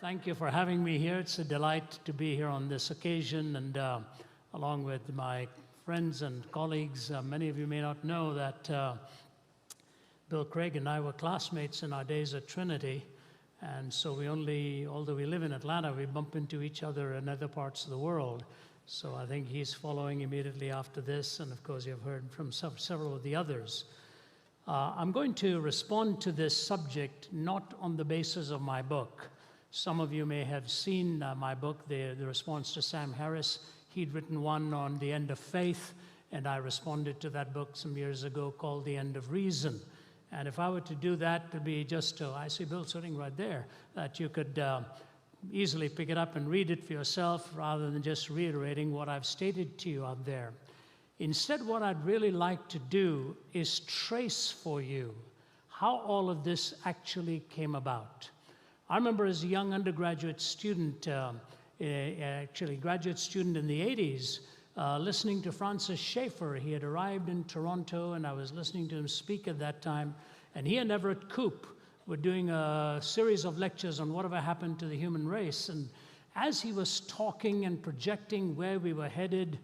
Thank you for having me here. It's a delight to be here on this occasion, and along with my friends and colleagues. Many of you may not know that Bill Craig and I were classmates in our days at Trinity, and so although we live in Atlanta, we bump into each other in other parts of the world. So I think he's following immediately after this, and of course you've heard from several of the others. I'm going to respond to this subject not on the basis of my book. Some of you may have seen my book, the response to Sam Harris. He'd written one on the end of faith, and I responded to that book some years ago called The End of Reason. And if I were to do that, it would be I see Bill sitting right there, that you could easily pick it up and read it for yourself rather than just reiterating what I've stated to you out there. Instead, what I'd really like to do is trace for you how all of this actually came about. I remember as a young undergraduate student, actually graduate student in the 80s, listening to Francis Schaeffer. He had arrived in Toronto, and I was listening to him speak at that time. And he and Everett Koop were doing a series of lectures on whatever happened to the human race. And as he was talking and projecting where we were headed,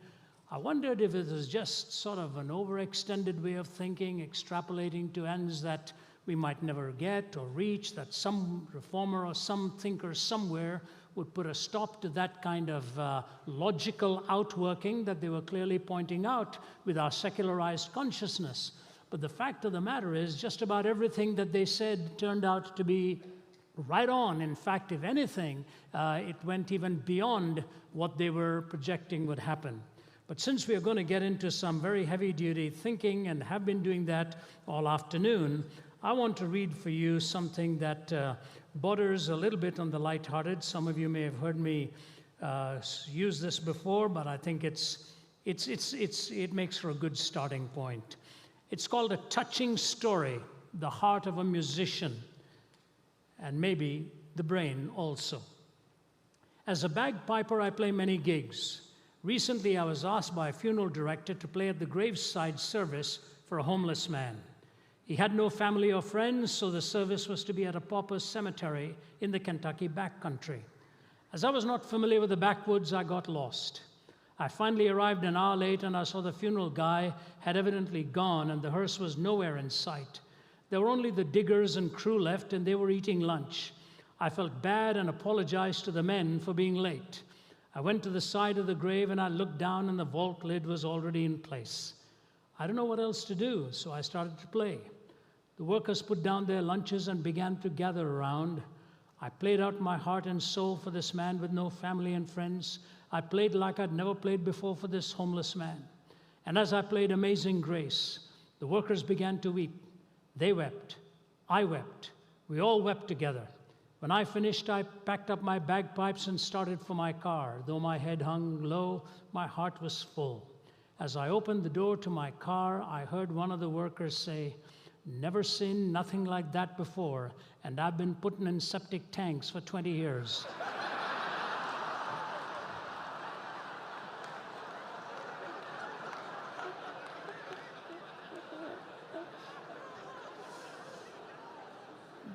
I wondered if it was just sort of an overextended way of thinking, extrapolating to ends that we might never get or reach, that some reformer or some thinker somewhere would put a stop to that kind of logical outworking that they were clearly pointing out with our secularized consciousness. But the fact of the matter is, just about everything that they said turned out to be right on. In fact, if anything, it went even beyond what they were projecting would happen. But since we are going to get into some very heavy-duty thinking and have been doing that all afternoon, I want to read for you something that borders a little bit on the lighthearted. Some of you may have heard me use this before, but I think it makes for a good starting point. It's called A Touching Story, The Heart of a Musician, and maybe the brain also. As a bagpiper, I play many gigs. Recently, I was asked by a funeral director to play at the graveside service for a homeless man. He had no family or friends, so the service was to be at a pauper cemetery in the Kentucky backcountry. As I was not familiar with the backwoods, I got lost. I finally arrived an hour late, and I saw the funeral guy had evidently gone, and the hearse was nowhere in sight. There were only the diggers and crew left, and they were eating lunch. I felt bad and apologized to the men for being late. I went to the side of the grave, and I looked down, and the vault lid was already in place. I don't know what else to do, so I started to play. The workers put down their lunches and began to gather around. I played out my heart and soul for this man with no family and friends. I played like I'd never played before for this homeless man. And as I played Amazing Grace, the workers began to weep. They wept. I wept. We all wept together. When I finished, I packed up my bagpipes and started for my car. Though my head hung low, my heart was full. As I opened the door to my car, I heard one of the workers say, "Never seen nothing like that before, and I've been putting in septic tanks for 20 years.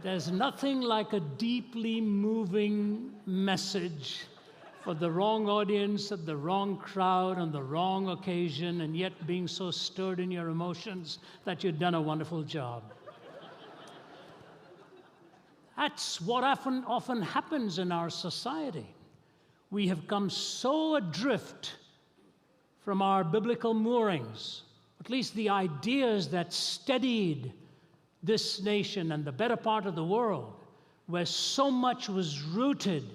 There's nothing like a deeply moving message for the wrong audience, at the wrong crowd, on the wrong occasion, and yet being so stirred in your emotions that you've done a wonderful job. That's what often happens in our society. We have come so adrift from our biblical moorings, at least the ideas that steadied this nation and the better part of the world, where so much was rooted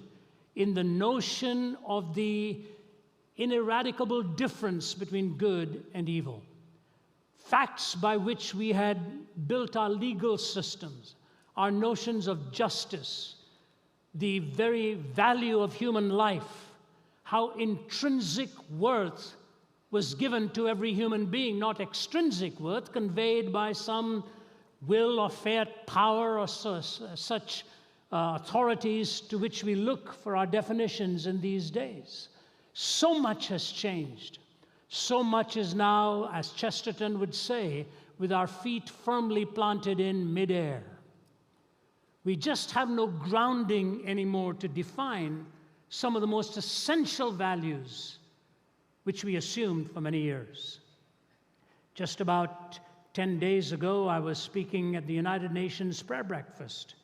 in the notion of the ineradicable difference between good and evil. Facts by which we had built our legal systems, our notions of justice, the very value of human life, how intrinsic worth was given to every human being, not extrinsic worth conveyed by some will or fiat power or such authorities to which we look for our definitions in these days. So much has changed. So much is now, as Chesterton would say, with our feet firmly planted in midair. We just have no grounding anymore to define some of the most essential values which we assumed for many years. Just about 10 days ago, I was speaking at the United Nations prayer breakfast,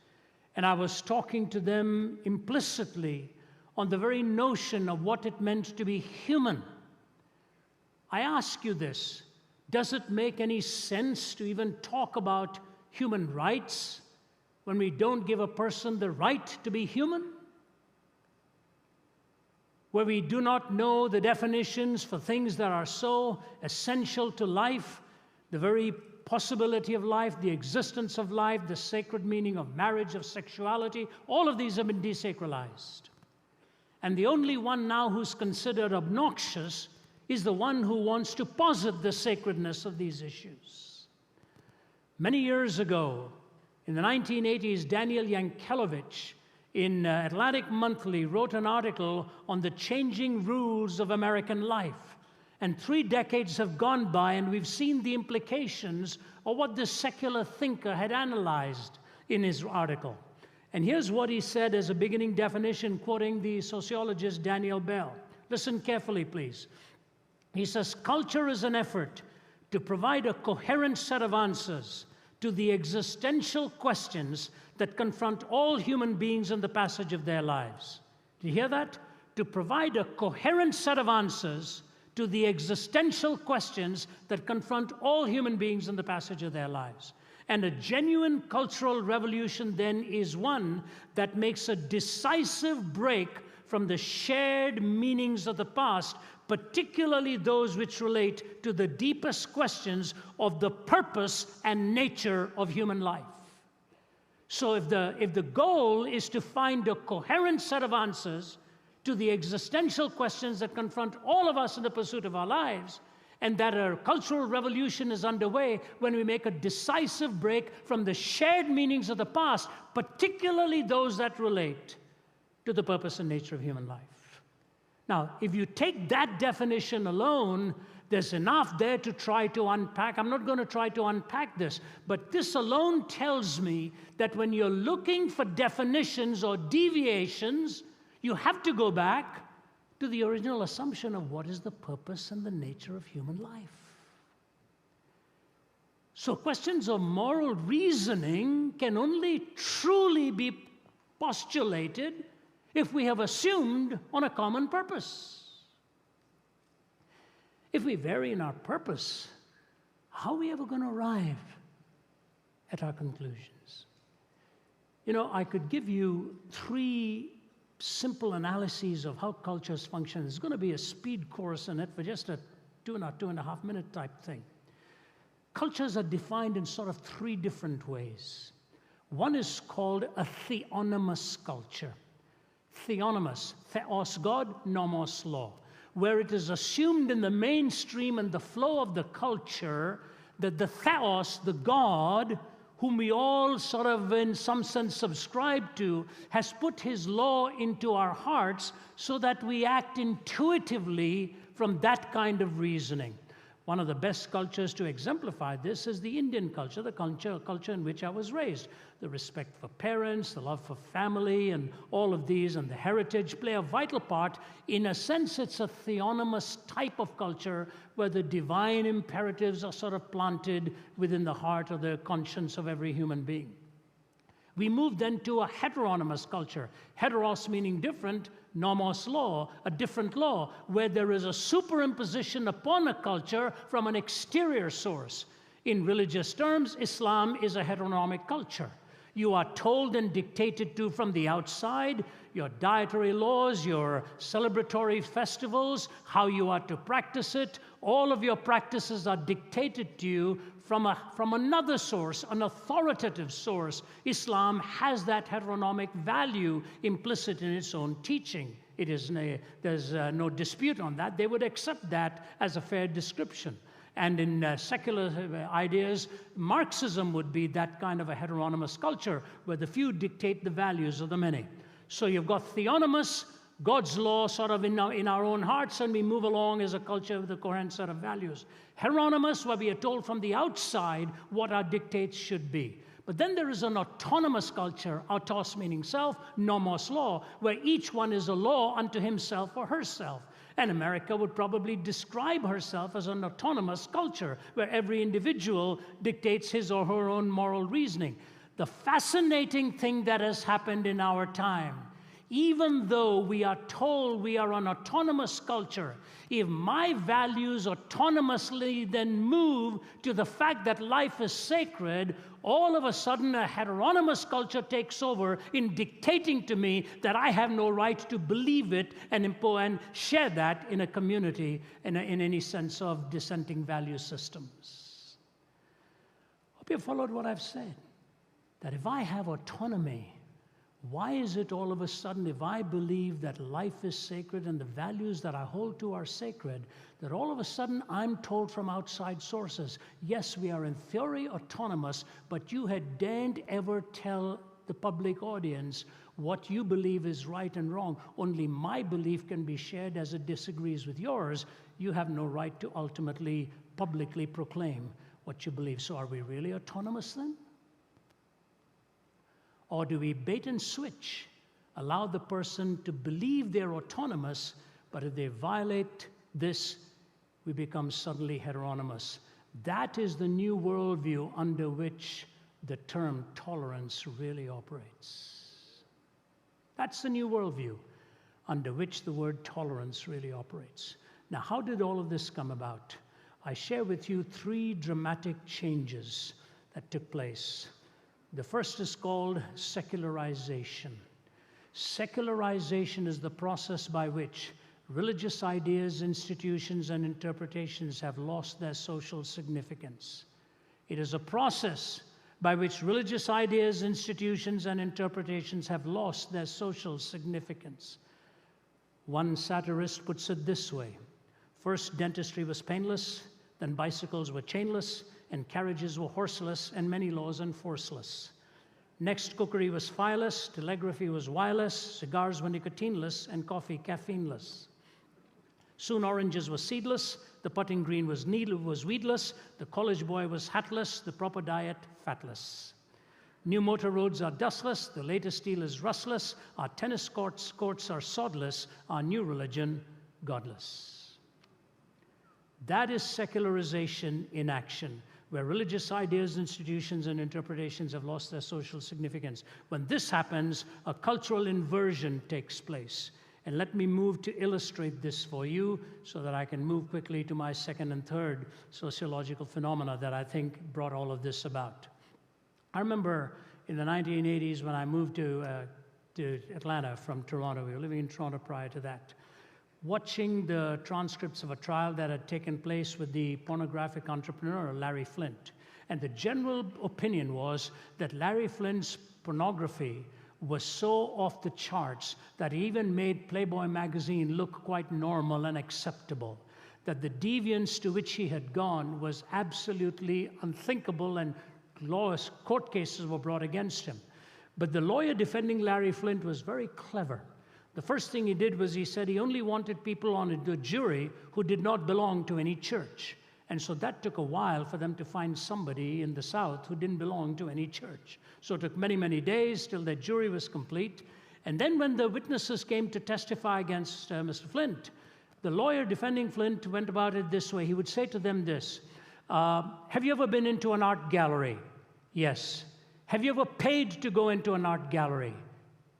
and I was talking to them implicitly on the very notion of what it meant to be human. I ask you this: does it make any sense to even talk about human rights when we don't give a person the right to be human? Where we do not know the definitions for things that are so essential to life, the very possibility of life, the existence of life, the sacred meaning of marriage, of sexuality, all of these have been desacralized. And the only one now who's considered obnoxious is the one who wants to posit the sacredness of these issues. Many years ago, in the 1980s, Daniel Yankelovich in Atlantic Monthly wrote an article on the changing rules of American life. And 3 decades have gone by, and we've seen the implications of what this secular thinker had analyzed in his article. And here's what he said as a beginning definition, quoting the sociologist Daniel Bell. Listen carefully, please. He says, culture is an effort to provide a coherent set of answers to the existential questions that confront all human beings in the passage of their lives. Do you hear that? To provide a coherent set of answers to the existential questions that confront all human beings in the passage of their lives. And a genuine cultural revolution then is one that makes a decisive break from the shared meanings of the past, particularly those which relate to the deepest questions of the purpose and nature of human life. So if the goal is to find a coherent set of answers to the existential questions that confront all of us in the pursuit of our lives, and that a cultural revolution is underway when we make a decisive break from the shared meanings of the past, particularly those that relate to the purpose and nature of human life. Now, if you take that definition alone, there's enough there to try to unpack. I'm not going to try to unpack this, but this alone tells me that when you're looking for definitions or deviations, you have to go back to the original assumption of what is the purpose and the nature of human life. So questions of moral reasoning can only truly be postulated if we have assumed on a common purpose. If we vary in our purpose, how are we ever going to arrive at our conclusions? You know, I could give you 3 simple analyses of how cultures function. It's going to be a speed course in it for just a 2.5 minute type thing. Cultures are defined in sort of 3 different ways. One is called a theonomous culture. Theonomous, theos God, nomos law, where it is assumed in the mainstream and the flow of the culture that the theos, the God, whom we all sort of in some sense subscribe to, has put his law into our hearts so that we act intuitively from that kind of reasoning. One of the best cultures to exemplify this is the Indian culture, the culture in which I was raised. The respect for parents, the love for family, and all of these, and the heritage play a vital part. In a sense, it's a theonomous type of culture where the divine imperatives are sort of planted within the heart or the conscience of every human being. We move then to a heteronomous culture. Heteros meaning different, nomos law, a different law, where there is a superimposition upon a culture from an exterior source. In religious terms, Islam is a heteronomic culture. You are told and dictated to from the outside, your dietary laws, your celebratory festivals, how you are to practice it. All of your practices are dictated to you from another source, an authoritative source. Islam has that heteronomic value implicit in its own teaching. There's no dispute on that. They would accept that as a fair description. And in secular ideas, Marxism would be that kind of a heteronomous culture where the few dictate the values of the many. So you've got theonomous, God's law sort of in our own hearts, and we move along as a culture with a coherent set of values. Heteronomous, where we are told from the outside what our dictates should be. But then there is an autonomous culture, autos meaning self, nomos law, where each one is a law unto himself or herself. And America would probably describe herself as an autonomous culture, where every individual dictates his or her own moral reasoning. The fascinating thing that has happened in our time, even though we are told we are an autonomous culture, if my values autonomously then move to the fact that life is sacred, all of a sudden a heteronymous culture takes over in dictating to me that I have no right to believe it and share that in a community in any sense of dissenting value systems. Hope you followed what I've said. That if I have autonomy, why is it all of a sudden, if I believe that life is sacred and the values that I hold to are sacred, that all of a sudden I'm told from outside sources, yes, we are in theory autonomous, but you had daren't ever tell the public audience what you believe is right and wrong. Only my belief can be shared as it disagrees with yours. You have no right to ultimately publicly proclaim what you believe. So are we really autonomous then? Or do we bait and switch, allow the person to believe they're autonomous, but if they violate this, we become suddenly heteronymous? That is the new worldview under which the term tolerance really operates. That's the new worldview under which the word tolerance really operates. Now, how did all of this come about? I share with you 3 dramatic changes that took place. The first is called secularization. Secularization is the process by which religious ideas, institutions, and interpretations have lost their social significance. It is a process by which religious ideas, institutions, and interpretations have lost their social significance. One satirist puts it this way: first, dentistry was painless, then bicycles were chainless, and carriages were horseless, and many laws enforceless. Next, cookery was fireless, telegraphy was wireless, cigars were nicotineless, and coffee caffeineless. Soon oranges were seedless, the putting green was weedless, the college boy was hatless, the proper diet fatless. New motor roads are dustless, the latest steel is rustless, our tennis courts are sodless, our new religion godless. That is secularization in action, where religious ideas, institutions, and interpretations have lost their social significance. When this happens, a cultural inversion takes place. And let me move to illustrate this for you so that I can move quickly to my second and third sociological phenomena that I think brought all of this about. I remember in the 1980s when I moved to Atlanta from Toronto. We were living in Toronto prior to that. Watching the transcripts of a trial that had taken place with the pornographic entrepreneur, Larry Flynt. And the general opinion was that Larry Flynt's pornography was so off the charts that it even made Playboy magazine look quite normal and acceptable. That the deviance to which he had gone was absolutely unthinkable, and court cases were brought against him. But the lawyer defending Larry Flynt was very clever. The first thing he did was he said he only wanted people on the jury who did not belong to any church. And so that took a while for them to find somebody in the South who didn't belong to any church. So it took many, many days till the jury was complete. And then when the witnesses came to testify against Mr. Flynt, the lawyer defending Flynt went about it this way. He would say to them this: have you ever been into an art gallery? Yes. Have you ever paid to go into an art gallery?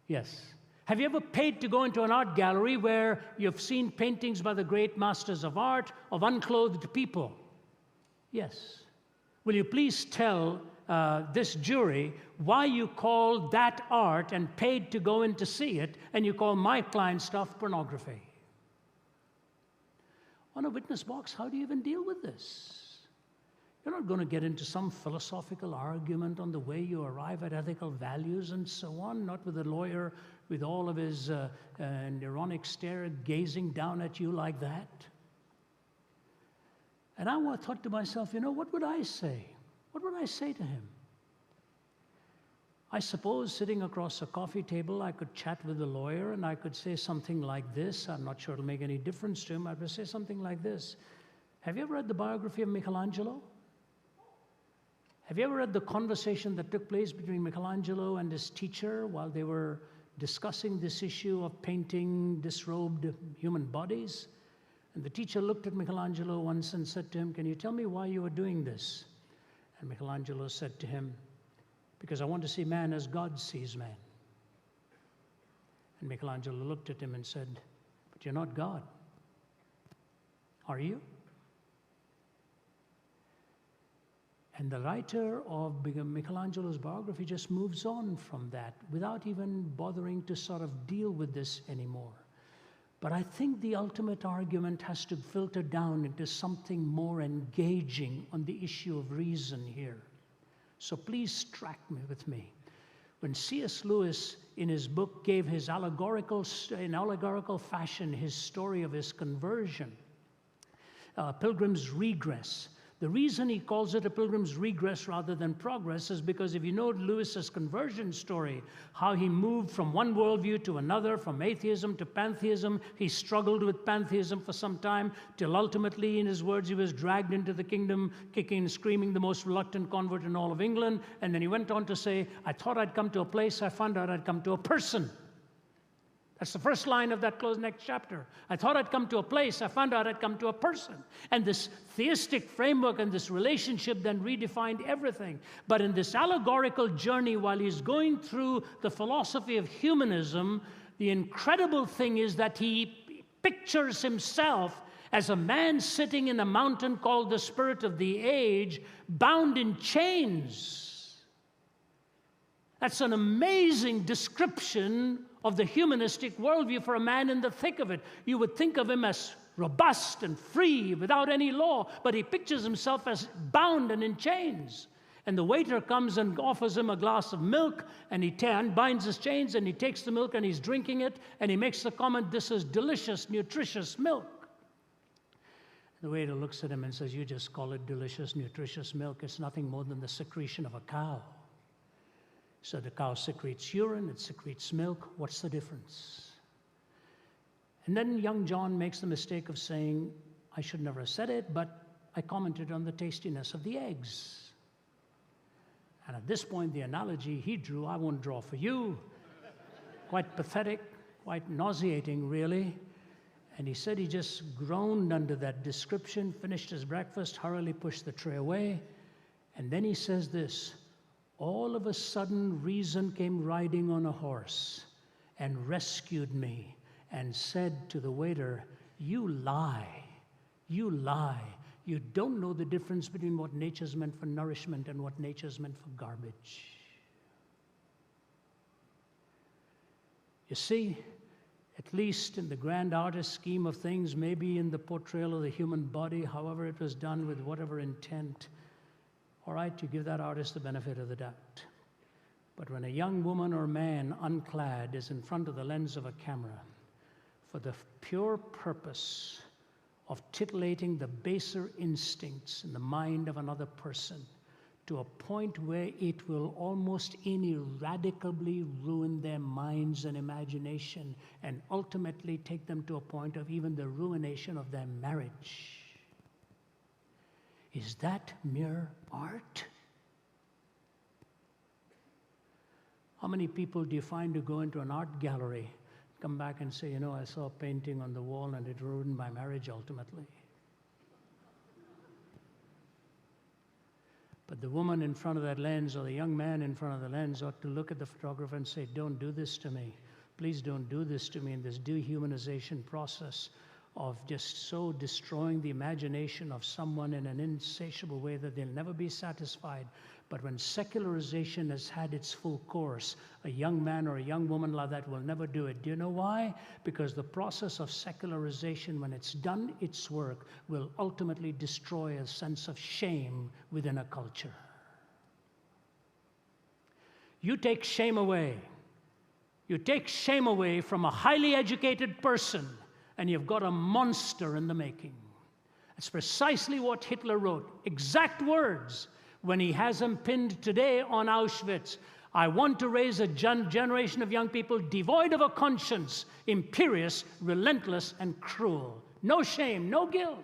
Yes. Have you ever paid to go into an art gallery where you've seen paintings by the great masters of art of unclothed people? Yes. Will you please tell this jury why you call that art and paid to go in to see it, and you call my client stuff pornography? On a witness box, how do you even deal with this? You're not going to get into some philosophical argument on the way you arrive at ethical values and so on, not with a lawyer with all of his ironic stare gazing down at you like that. And I thought to myself, what would I say? What would I say to him? I suppose sitting across a coffee table, I could chat with the lawyer and I could say something like this. I'm not sure it'll make any difference to him. I would say something like this: have you ever read the biography of Michelangelo? Have you ever read the conversation that took place between Michelangelo and his teacher while they were discussing this issue of painting disrobed human bodies? And the teacher looked at Michelangelo once and said to him, "Can you tell me why you are doing this?" And Michelangelo said to him, "Because I want to see man as God sees man." And Michelangelo looked at him and said, "But you're not God, are you?" And the writer of Michelangelo's biography just moves on from that without even bothering to sort of deal with this anymore. But I think the ultimate argument has to filter down into something more engaging on the issue of reason here. So please track me with me. When C.S. Lewis, in his book, gave his in allegorical fashion his story of his conversion, Pilgrim's Regress. The reason he calls it a pilgrim's regress rather than progress is because if you know Lewis's conversion story, how he moved from one worldview to another, from atheism to pantheism, he struggled with pantheism for some time, till ultimately, in his words, he was dragged into the kingdom, kicking and screaming, the most reluctant convert in all of England. And then he went on to say, "I thought I'd come to a place, I found out I'd come to a person." That's the first line of that next chapter. "I thought I'd come to a place, I found out I'd come to a person." And this theistic framework and this relationship then redefined everything. But in this allegorical journey, while he's going through the philosophy of humanism, the incredible thing is that he pictures himself as a man sitting in a mountain called the Spirit of the Age, bound in chains. That's an amazing description of the humanistic worldview for a man in the thick of it. You would think of him as robust and free, without any law, but he pictures himself as bound and in chains. And the waiter comes and offers him a glass of milk, and he unbinds his chains, and he takes the milk, and he's drinking it, and he makes the comment, "This is delicious, nutritious milk." The waiter looks at him and says, "You just call it delicious, nutritious milk. It's nothing more than the secretion of a cow. So the cow secretes urine, it secretes milk. What's the difference?" And then young John makes the mistake of saying, "I should never have said it, but I commented on the tastiness of the eggs." And at this point, the analogy he drew, I won't draw for you. Quite pathetic, quite nauseating, really. And he said he just groaned under that description, finished his breakfast, hurriedly pushed the tray away. And then he says this, "All of a sudden, reason came riding on a horse and rescued me and said to the waiter, 'You lie, you lie. You don't know the difference between what nature's meant for nourishment and what nature's meant for garbage.'" You see, at least in the grand artist scheme of things, maybe in the portrayal of the human body, however it was done with whatever intent, all right, you give that artist the benefit of the doubt. But when a young woman or man unclad is in front of the lens of a camera for the pure purpose of titillating the baser instincts in the mind of another person to a point where it will almost ineradicably ruin their minds and imagination and ultimately take them to a point of even the ruination of their marriage, is that mere art? How many people do you find who go into an art gallery, come back and say, "You know, I saw a painting on the wall and it ruined my marriage ultimately"? But the woman in front of that lens or the young man in front of the lens ought to look at the photographer and say, "Don't do this to me. Please don't do this to me," in this dehumanization process of just so destroying the imagination of someone in an insatiable way that they'll never be satisfied. But when secularization has had its full course, a young man or a young woman like that will never do it. Do you know why? Because the process of secularization, when it's done its work, will ultimately destroy a sense of shame within a culture. You take shame away. You take shame away from a highly educated person, and you've got a monster in the making. That's precisely what Hitler wrote. Exact words when he has him pinned today on Auschwitz. "I want to raise a generation of young people devoid of a conscience, imperious, relentless, and cruel. No shame, no guilt."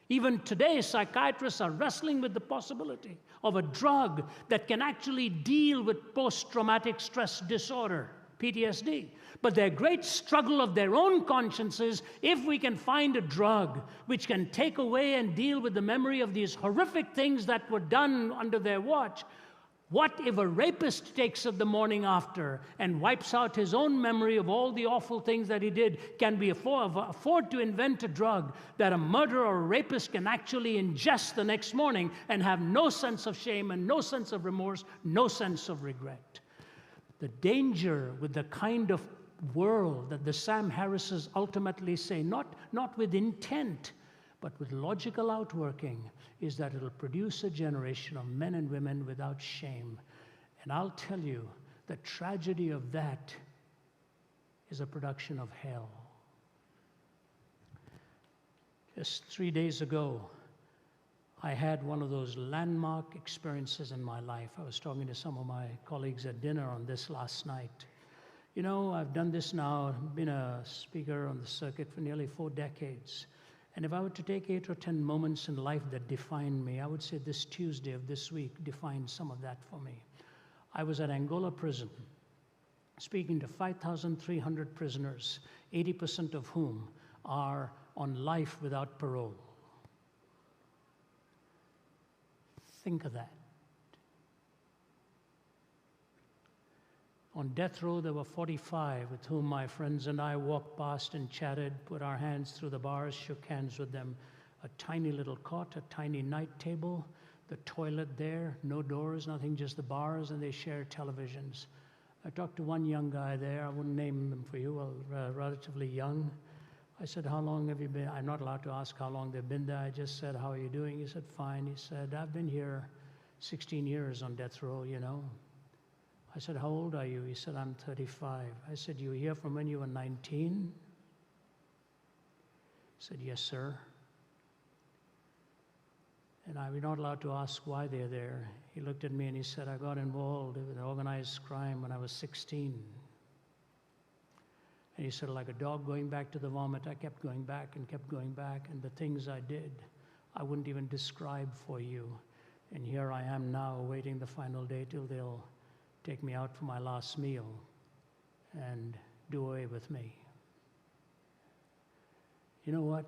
Even today, psychiatrists are wrestling with the possibility of a drug that can actually deal with post-traumatic stress disorder, PTSD. But their great struggle of their own conscience is, if we can find a drug which can take away and deal with the memory of these horrific things that were done under their watch, what if a rapist takes it the morning after and wipes out his own memory of all the awful things that he did? Can we afford to invent a drug that a murderer or a rapist can actually ingest the next morning and have no sense of shame and no sense of remorse, no sense of regret? The danger with the kind of world that the Sam Harrises ultimately say, not with intent, but with logical outworking, is that it'll produce a generation of men and women without shame. And I'll tell you, the tragedy of that is a production of hell. Just 3 days ago, I had one of those landmark experiences in my life. I was talking to some of my colleagues at dinner on this last night. You know, I've done this now, been a speaker on the circuit for nearly 4 decades. And if I were to take 8 or 10 moments in life that defined me, I would say this Tuesday of this week defined some of that for me. I was at Angola prison, speaking to 5,300 prisoners, 80% of whom are on life without parole. Think of that. On death row, there were 45 with whom my friends and I walked past and chatted, put our hands through the bars, shook hands with them. A tiny little cot, a tiny night table, the toilet there, no doors, nothing, just the bars, and they shared televisions. I talked to one young guy there. I wouldn't name him for you, well, relatively young. I said, how long have you been? I'm not allowed to ask how long they've been there. I just said, how are you doing? He said, fine. He said, I've been here 16 years on death row, you know. I said, how old are you? He said, I'm 35. I said, you were here from when you were 19? He said, yes, sir. And we're not allowed to ask why they're there. He looked at me and he said, I got involved with organized crime when I was 16. And he said, like a dog going back to the vomit, I kept going back, and the things I did, I wouldn't even describe for you. And here I am now, awaiting the final day till they'll take me out for my last meal and do away with me. You know what?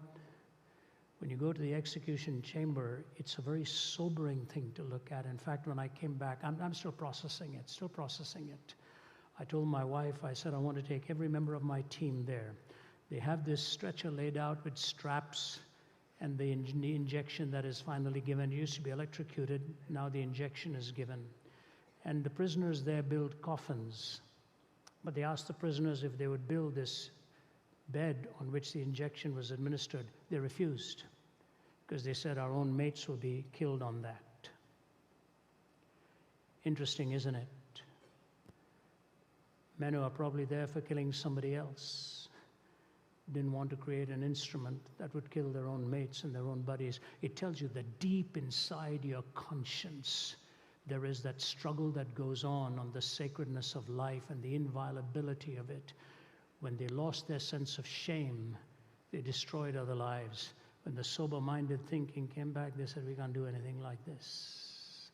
When you go to the execution chamber, it's a very sobering thing to look at. In fact, when I came back, I'm still processing it. I told my wife, I said, I want to take every member of my team there. They have this stretcher laid out with straps and the injection that is finally given. It used to be electrocuted, now the injection is given. And the prisoners there build coffins. But they asked the prisoners if they would build this bed on which the injection was administered. They refused, because they said our own mates will be killed on that. Interesting, isn't it? Men who are probably there for killing somebody else didn't want to create an instrument that would kill their own mates and their own buddies. It tells you that deep inside your conscience, there is that struggle that goes on the sacredness of life and the inviolability of it. When they lost their sense of shame, they destroyed other lives. When the sober-minded thinking came back, they said, we can't do anything like this.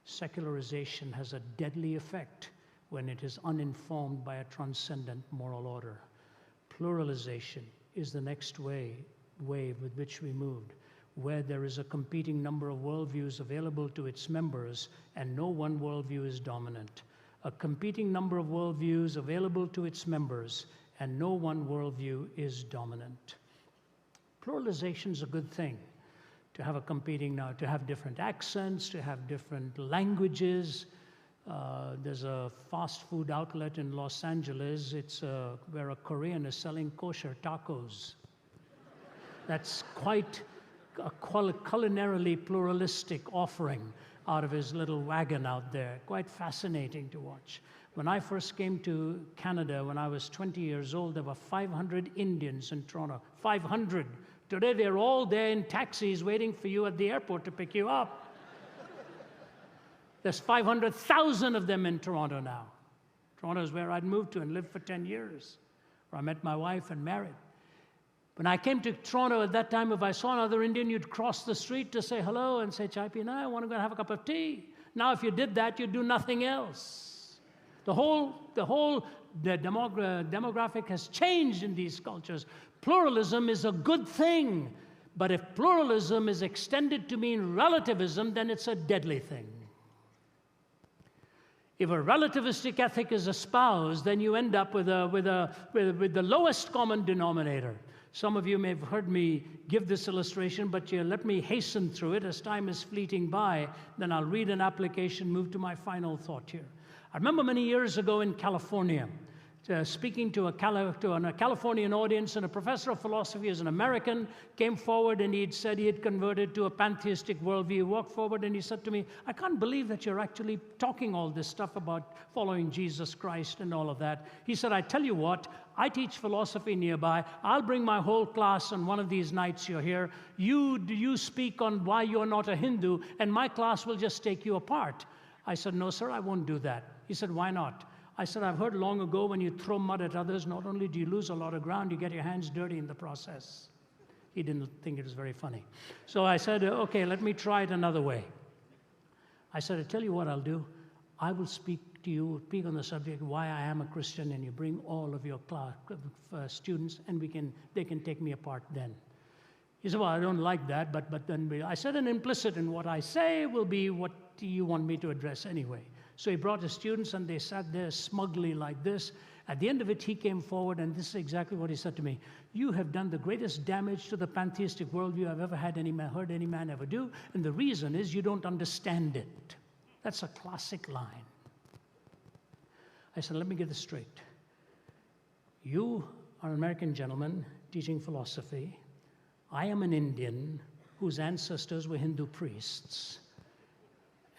Secularization has a deadly effect when it is uninformed by a transcendent moral order. Pluralization is the next wave with which we moved, where there is a competing number of worldviews available to its members and no one worldview is dominant. A competing number of worldviews available to its members and no one worldview is dominant. Pluralization is a good thing. To have a competing now, to have different accents, to have different languages. There's a fast food outlet in Los Angeles. It's where a Korean is selling kosher tacos. That's quite a culinarily pluralistic offering out of his little wagon out there. Quite fascinating to watch. When I first came to Canada, when I was 20 years old, there were 500 Indians in Toronto. 500. Today, they're all there in taxis waiting for you at the airport to pick you up. There's 500,000 of them in Toronto now. Toronto is where I'd moved to and lived for 10 years, where I met my wife and married. When I came to Toronto at that time, if I saw another Indian, you'd cross the street to say hello and say, "Chai pina, I want to go and have a cup of tea." Now, if you did that, you'd do nothing else. The demographic has changed in these cultures. Pluralism is a good thing, but if pluralism is extended to mean relativism, then it's a deadly thing. If a relativistic ethic is espoused, then you end up with the lowest common denominator. Some of you may have heard me give this illustration, but let me hasten through it as time is fleeting by. Then I'll read an application, move to my final thought here. I remember many years ago in California, speaking to a Californian audience, and a professor of philosophy, as an American, came forward and he'd said he had converted to a pantheistic worldview. He walked forward and he said to me, "I can't believe that you're actually talking all this stuff about following Jesus Christ and all of that." He said, "I tell you what, I teach philosophy nearby. I'll bring my whole class on one of these nights you're here. You speak on why you're not a Hindu, and my class will just take you apart." I said, "No, sir, I won't do that." He said, "Why not?" I said, "I've heard long ago when you throw mud at others, not only do you lose a lot of ground, you get your hands dirty in the process." He didn't think it was very funny. So I said, "Okay, let me try it another way." I said, "I tell you what I'll do. I will speak to you, speak on the subject why I am a Christian, and you bring all of your class, students, and they can take me apart then." He said, "Well, I don't like that, but then I said, an implicit in what I say will be what you want me to address anyway." So he brought his students, and they sat there smugly like this. At the end of it, he came forward, and this is exactly what he said to me. "You have done the greatest damage to the pantheistic worldview I've ever heard any man ever do, and the reason is you don't understand it." That's a classic line. I said, "Let me get this straight. You are an American gentleman teaching philosophy. I am an Indian whose ancestors were Hindu priests.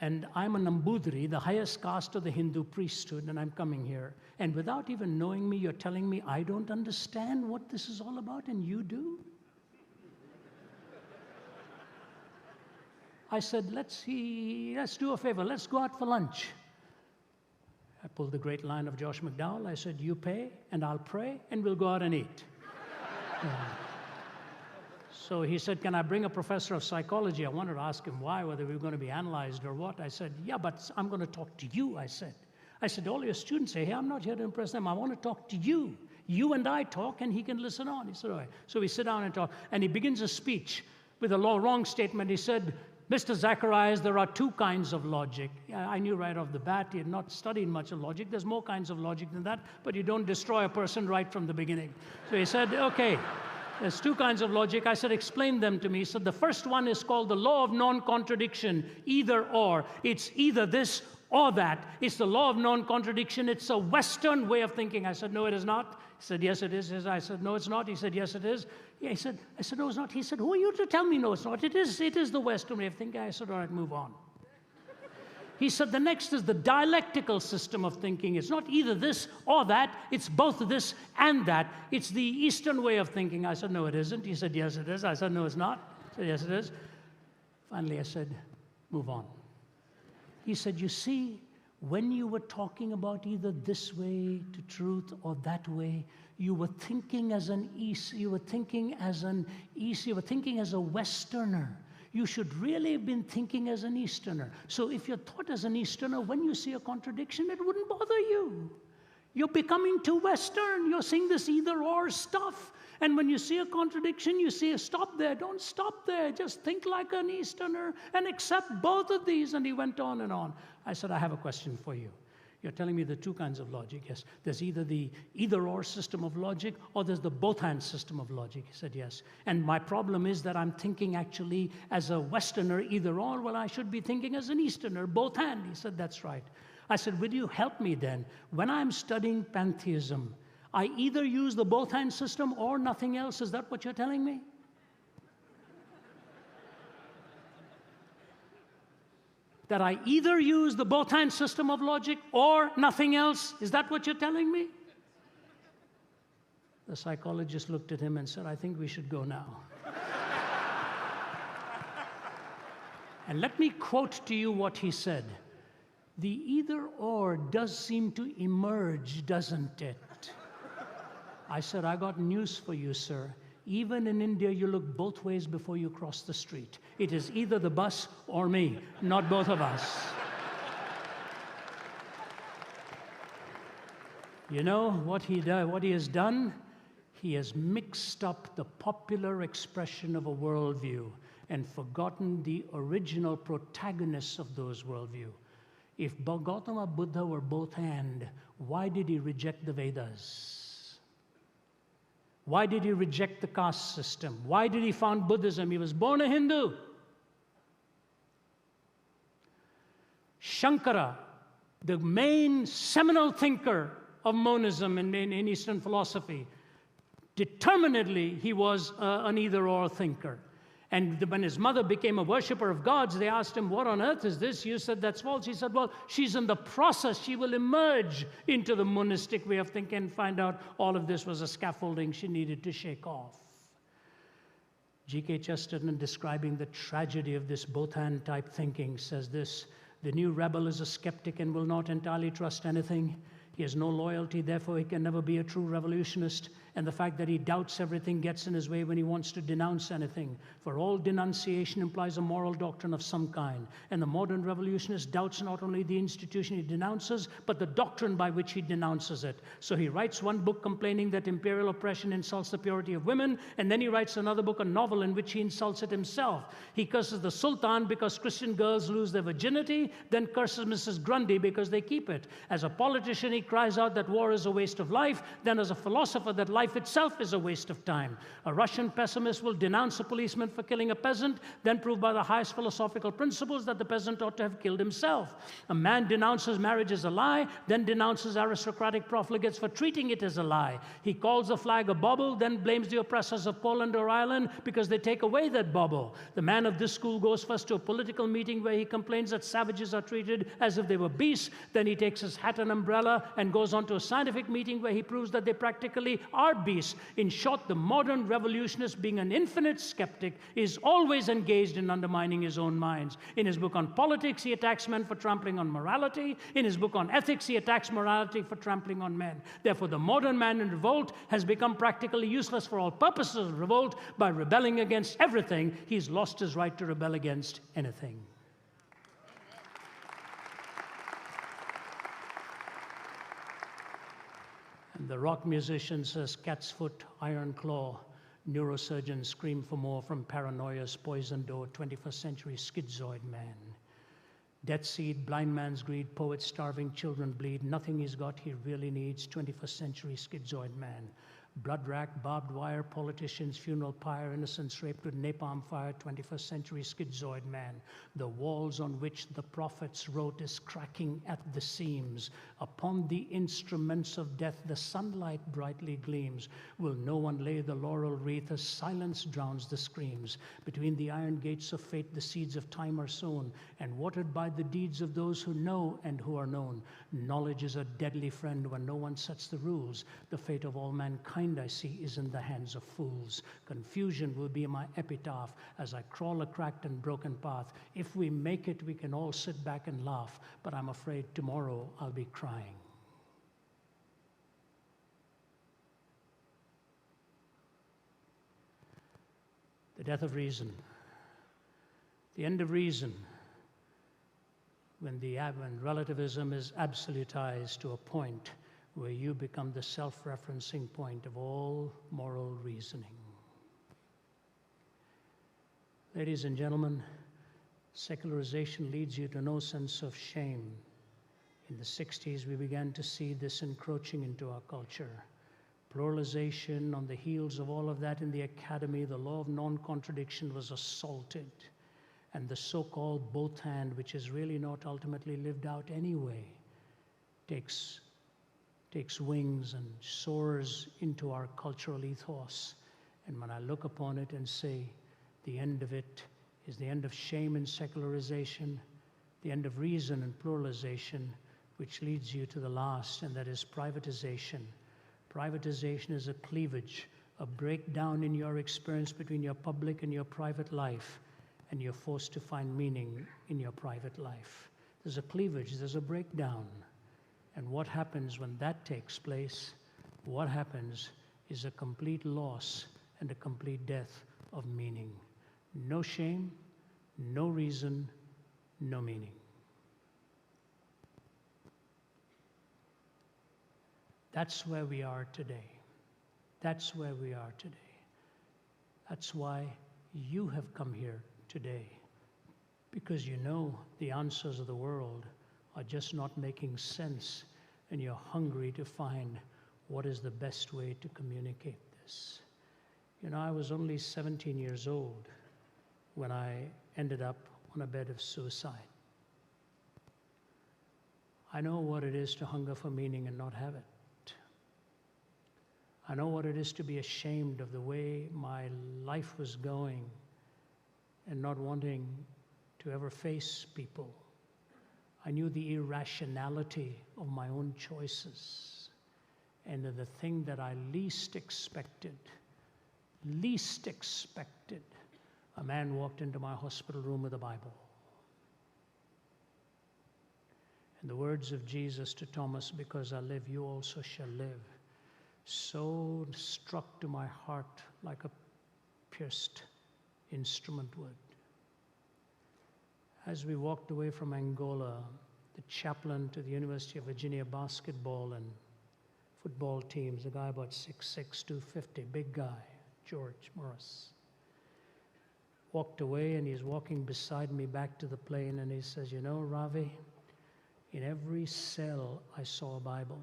And I'm a Nambudri, the highest caste of the Hindu priesthood, and I'm coming here. And without even knowing me, you're telling me I don't understand what this is all about, and you do?" I said, let's do a favor. Let's go out for lunch." I pulled the great line of Josh McDowell. I said, "You pay, and I'll pray, and we'll go out and eat." So he said, "Can I bring a professor of psychology?" I wanted to ask him why, whether we were going to be analyzed or what. I said, "Yeah, but I'm going to talk to you," I said. "All your students say, hey, I'm not here to impress them. I want to talk to you. You and I talk, and he can listen on." He said, "All right." So we sit down and talk, and he begins a speech with a wrong statement. He said, "Mr. Zacharias, there are two kinds of logic." I knew right off the bat he had not studied much of logic. There's more kinds of logic than that, but you don't destroy a person right from the beginning. So he said, "Okay, there's two kinds of logic." I said, "Explain them to me." He said, "The first one is called the law of non-contradiction, either or. It's either this or that. It's the law of non-contradiction. It's a Western way of thinking." I said, "No, it is not." He said, "Yes, it is." I said, "No, it's not." He said, "Yes, it is." Yeah, I said, "No, it's not." He said, "Who are you to tell me no, it's not? It is the Western way of thinking." I said, "All right, move on." He said, "The next is the dialectical system of thinking. It's not either this or that. It's both this and that. It's the Eastern way of thinking." I said, "No, it isn't." He said, "Yes, it is." I said, "No, it's not." He said, "Yes, it is." Finally, I said, "Move on." He said, "You see, when you were talking about either this way to truth or that way, you were thinking as an East, you were thinking as a Westerner. You should really have been thinking as an Easterner. So if you're thought as an Easterner, when you see a contradiction, it wouldn't bother you. You're becoming too Western. You're seeing this either-or stuff. And when you see a contradiction, you say, stop there. Don't stop there. Just think like an Easterner and accept both of these." And he went on and on. I said, "I have a question for you. You're telling me the two kinds of logic." Yes. "There's either the either-or system of logic or there's the both-hand system of logic." He said, "Yes. And my problem is that I'm thinking actually as a Westerner either-or. Well, I should be thinking as an Easterner, both-hand." He said, "That's right." I said, "Will you help me then? When I'm studying pantheism, I either use the both-hand system or nothing else. Is that what you're telling me?" That I either use the both-hand system of logic or nothing else? Is that what you're telling me? The psychologist looked at him and said, "I think we should go now." And let me quote to you what he said. "The either-or does seem to emerge, doesn't it?" I said, "I got news for you, sir. Even in India, you look both ways before you cross the street. It is either the bus or me, not both of us. You know what he has done? He has mixed up the popular expression of a worldview and forgotten the original protagonists of those worldview. If Gautama Buddha were both and, why did he reject the Vedas? Why did he reject the caste system? Why did he found Buddhism? He was born a Hindu. Shankara, the main seminal thinker of monism in Eastern philosophy, determinedly he was an either-or thinker. And when his mother became a worshiper of gods, they asked him, what on earth is this? You said that's false. He said, well, she's in the process. She will emerge into the monistic way of thinking and find out all of this was a scaffolding she needed to shake off. G.K. Chesterton, describing the tragedy of this both-and type thinking, says this: the new rebel is a skeptic and will not entirely trust anything. He has no loyalty, therefore he can never be a true revolutionist. And the fact that he doubts everything gets in his way when he wants to denounce anything. For all denunciation implies a moral doctrine of some kind. And the modern revolutionist doubts not only the institution he denounces, but the doctrine by which he denounces it. So he writes one book complaining that imperial oppression insults the purity of women, and then he writes another book, a novel, in which he insults it himself. He curses the Sultan because Christian girls lose their virginity, then curses Mrs. Grundy because they keep it. As a politician, he cries out that war is a waste of life, then as a philosopher that life itself is a waste of time. A Russian pessimist will denounce a policeman for killing a peasant, then prove by the highest philosophical principles that the peasant ought to have killed himself. A man denounces marriage as a lie, then denounces aristocratic profligates for treating it as a lie. He calls the flag a bauble, then blames the oppressors of Poland or Ireland because they take away that bauble. The man of this school goes first to a political meeting where he complains that savages are treated as if they were beasts, then he takes his hat and umbrella and goes on to a scientific meeting where he proves that they practically are beasts. In short, the modern revolutionist, being an infinite skeptic, is always engaged in undermining his own minds. In his book on politics, he attacks men for trampling on morality. In his book on ethics, he attacks morality for trampling on men. Therefore, the modern man in revolt has become practically useless for all purposes of revolt. By rebelling against everything, he's lost his right to rebel against anything. And the rock musician says, cat's foot, iron claw. Neurosurgeons scream for more from paranoia's poison door, 21st century schizoid man. Death seed, blind man's greed, poets starving, children bleed. Nothing he's got he really needs, 21st century schizoid man. Blood rack, barbed wire, politicians, funeral pyre, innocents raped with napalm fire, 21st century schizoid man. The walls on which the prophets wrote is cracking at the seams. Upon the instruments of death the sunlight brightly gleams. Will no one lay the laurel wreath as silence drowns the screams? Between the iron gates of fate the seeds of time are sown, and watered by the deeds of those who know and who are known. Knowledge is a deadly friend when no one sets the rules. The fate of all mankind I see is in the hands of fools. Confusion will be my epitaph as I crawl a cracked and broken path. If we make it, we can all sit back and laugh, but I'm afraid tomorrow I'll be crying. The death of reason. The end of reason. When relativism is absolutized to a point where you become the self-referencing point of all moral reasoning. Ladies and gentlemen, secularization leads you to no sense of shame. In the 60s, we began to see this encroaching into our culture. Pluralization, on the heels of all of that in the academy, the law of non-contradiction was assaulted. And the so-called both hand, which is really not ultimately lived out anyway, takes wings and soars into our cultural ethos. And when I look upon it and say, the end of it is the end of shame and secularization, the end of reason and pluralization, which leads you to the last, and that is privatization. Privatization is a cleavage, a breakdown in your experience between your public and your private life, and you're forced to find meaning in your private life. There's a cleavage, there's a breakdown. And what happens when that takes place? What happens is a complete loss and a complete death of meaning. No shame, no reason, no meaning. That's where we are today. That's where we are today. That's why you have come here today, because you know the answers of the world are just not making sense, and you're hungry to find what is the best way to communicate this. You know, I was only 17 years old when I ended up on a bed of suicide. I know what it is to hunger for meaning and not have it. I know what it is to be ashamed of the way my life was going and not wanting to ever face people. I knew the irrationality of my own choices. And the thing that I least expected, a man walked into my hospital room with a Bible. And the words of Jesus to Thomas, "Because I live, you also shall live," so struck to my heart like a pierced instrument would. As we walked away from Angola, the chaplain to the University of Virginia basketball and football teams, a guy about 6'6", 250, big guy, George Morris, walked away, and he's walking beside me back to the plane, and he says, "You know, Ravi, in every cell I saw a Bible.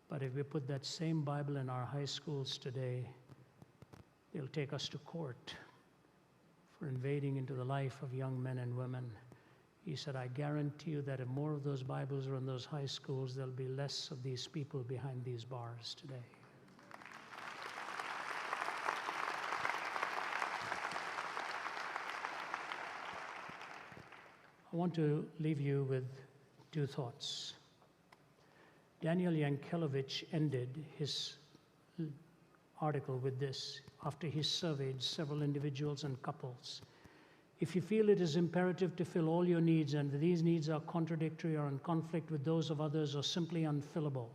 But if we put that same Bible in our high schools today, they'll take us to court for invading into the life of young men and women." He said, "I guarantee you that if more of those Bibles are in those high schools, there'll be less of these people behind these bars today." I want to leave you with two thoughts. Daniel Yankelevich ended his article with this after he surveyed several individuals and couples. "If you feel it is imperative to fill all your needs and these needs are contradictory or in conflict with those of others or simply unfillable,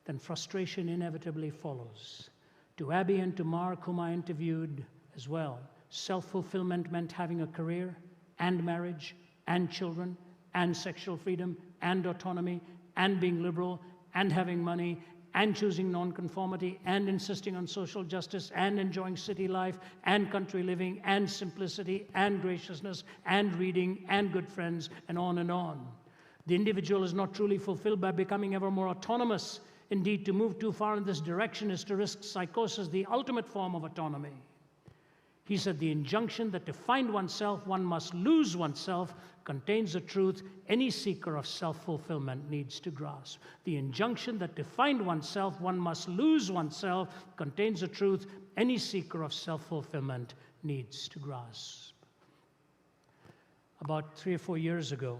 then frustration inevitably follows. To Abby and to Mark, whom I interviewed as well, self-fulfillment meant having a career and marriage and children and sexual freedom and autonomy and being liberal and having money and choosing nonconformity and insisting on social justice and enjoying city life and country living and simplicity and graciousness and reading and good friends and on and on. The individual is not truly fulfilled by becoming ever more autonomous. Indeed, to move too far in this direction is to risk psychosis, the ultimate form of autonomy." He said, "The injunction that to find oneself, one must lose oneself contains a truth any seeker of self-fulfillment needs to grasp. The injunction that to find oneself, one must lose oneself contains a truth any seeker of self-fulfillment needs to grasp." About 3 or 4 years ago,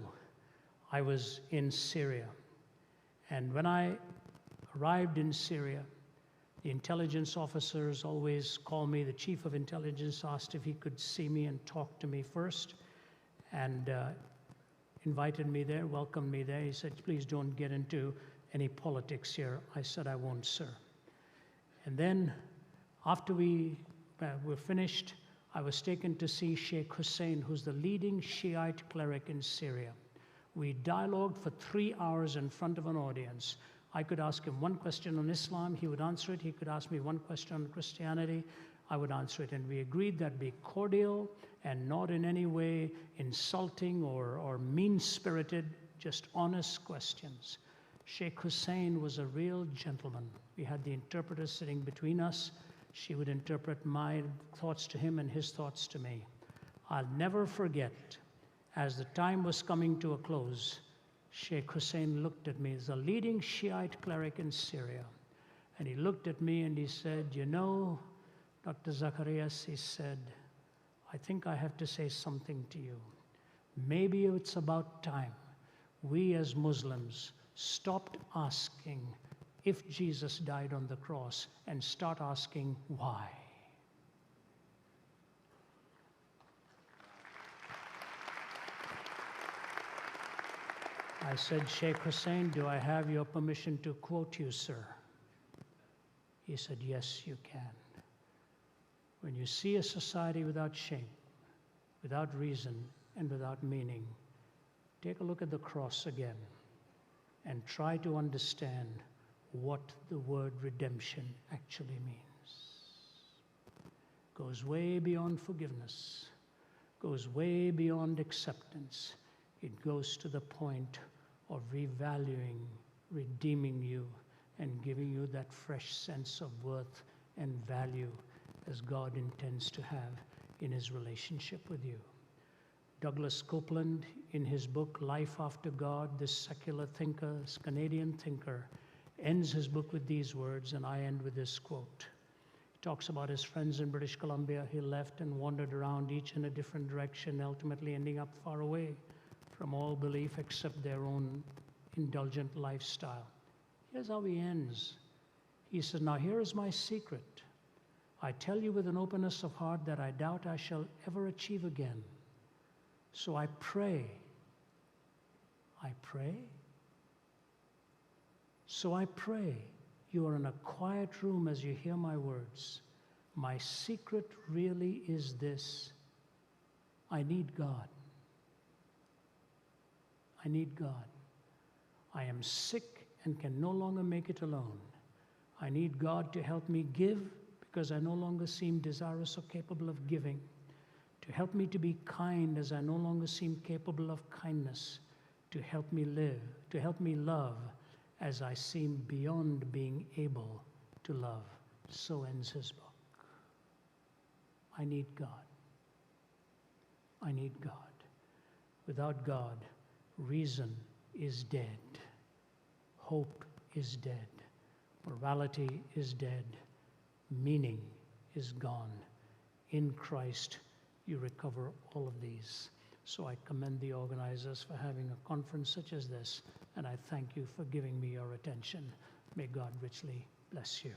I was in Syria. And when I arrived in Syria, the intelligence officers always call me. The chief of intelligence asked if he could see me and talk to me first, and invited me there, welcomed me there. He said, "Please don't get into any politics here." I said, "I won't, sir." And then after we were finished, I was taken to see Sheikh Hussein, who's the leading Shiite cleric in Syria. We dialogued for 3 hours in front of an audience. I could ask him one question on Islam, he would answer it. He could ask me one question on Christianity, I would answer it. And we agreed that be cordial and not in any way insulting or mean-spirited, just honest questions. Sheikh Hussein was a real gentleman. We had the interpreter sitting between us. She would interpret my thoughts to him and his thoughts to me. I'll never forget, as the time was coming to a close, Sheikh Hussein looked at me. He's a leading Shiite cleric in Syria. And he looked at me and he said, "You know, Dr. Zacharias," he said, "I think I have to say something to you. Maybe it's about time we as Muslims stopped asking if Jesus died on the cross and start asking why." I said, "Sheikh Hussein, do I have your permission to quote you, sir?" He said, yes, you can. When you see a society without shame, without reason, and without meaning, take a look at the cross again and try to understand what the word redemption actually means. Goes way beyond forgiveness, goes way beyond acceptance. It goes to the point of revaluing, redeeming you, and giving you that fresh sense of worth and value as God intends to have in his relationship with you. Douglas Copeland, in his book, Life After God, this secular thinker, this Canadian thinker, ends his book with these words, and I end with this quote. He talks about his friends in British Columbia. He left and wandered around, each in a different direction, ultimately ending up far away from all belief except their own indulgent lifestyle. Here's how he ends. He says, now here is my secret. I tell you with an openness of heart that I doubt I shall ever achieve again. So I pray. So I pray you are in a quiet room as you hear my words. My secret really is this. I need God. I need God. I am sick and can no longer make it alone. I need God to help me give because I no longer seem desirous or capable of giving. To help me to be kind as I no longer seem capable of kindness. To help me live, to help me love as I seem beyond being able to love. So ends his book. I need God. I need God. Without God, reason is dead. Hope is dead. Morality is dead. Meaning is gone. In Christ, you recover all of these. So I commend the organizers for having a conference such as this, and I thank you for giving me your attention. May God richly bless you.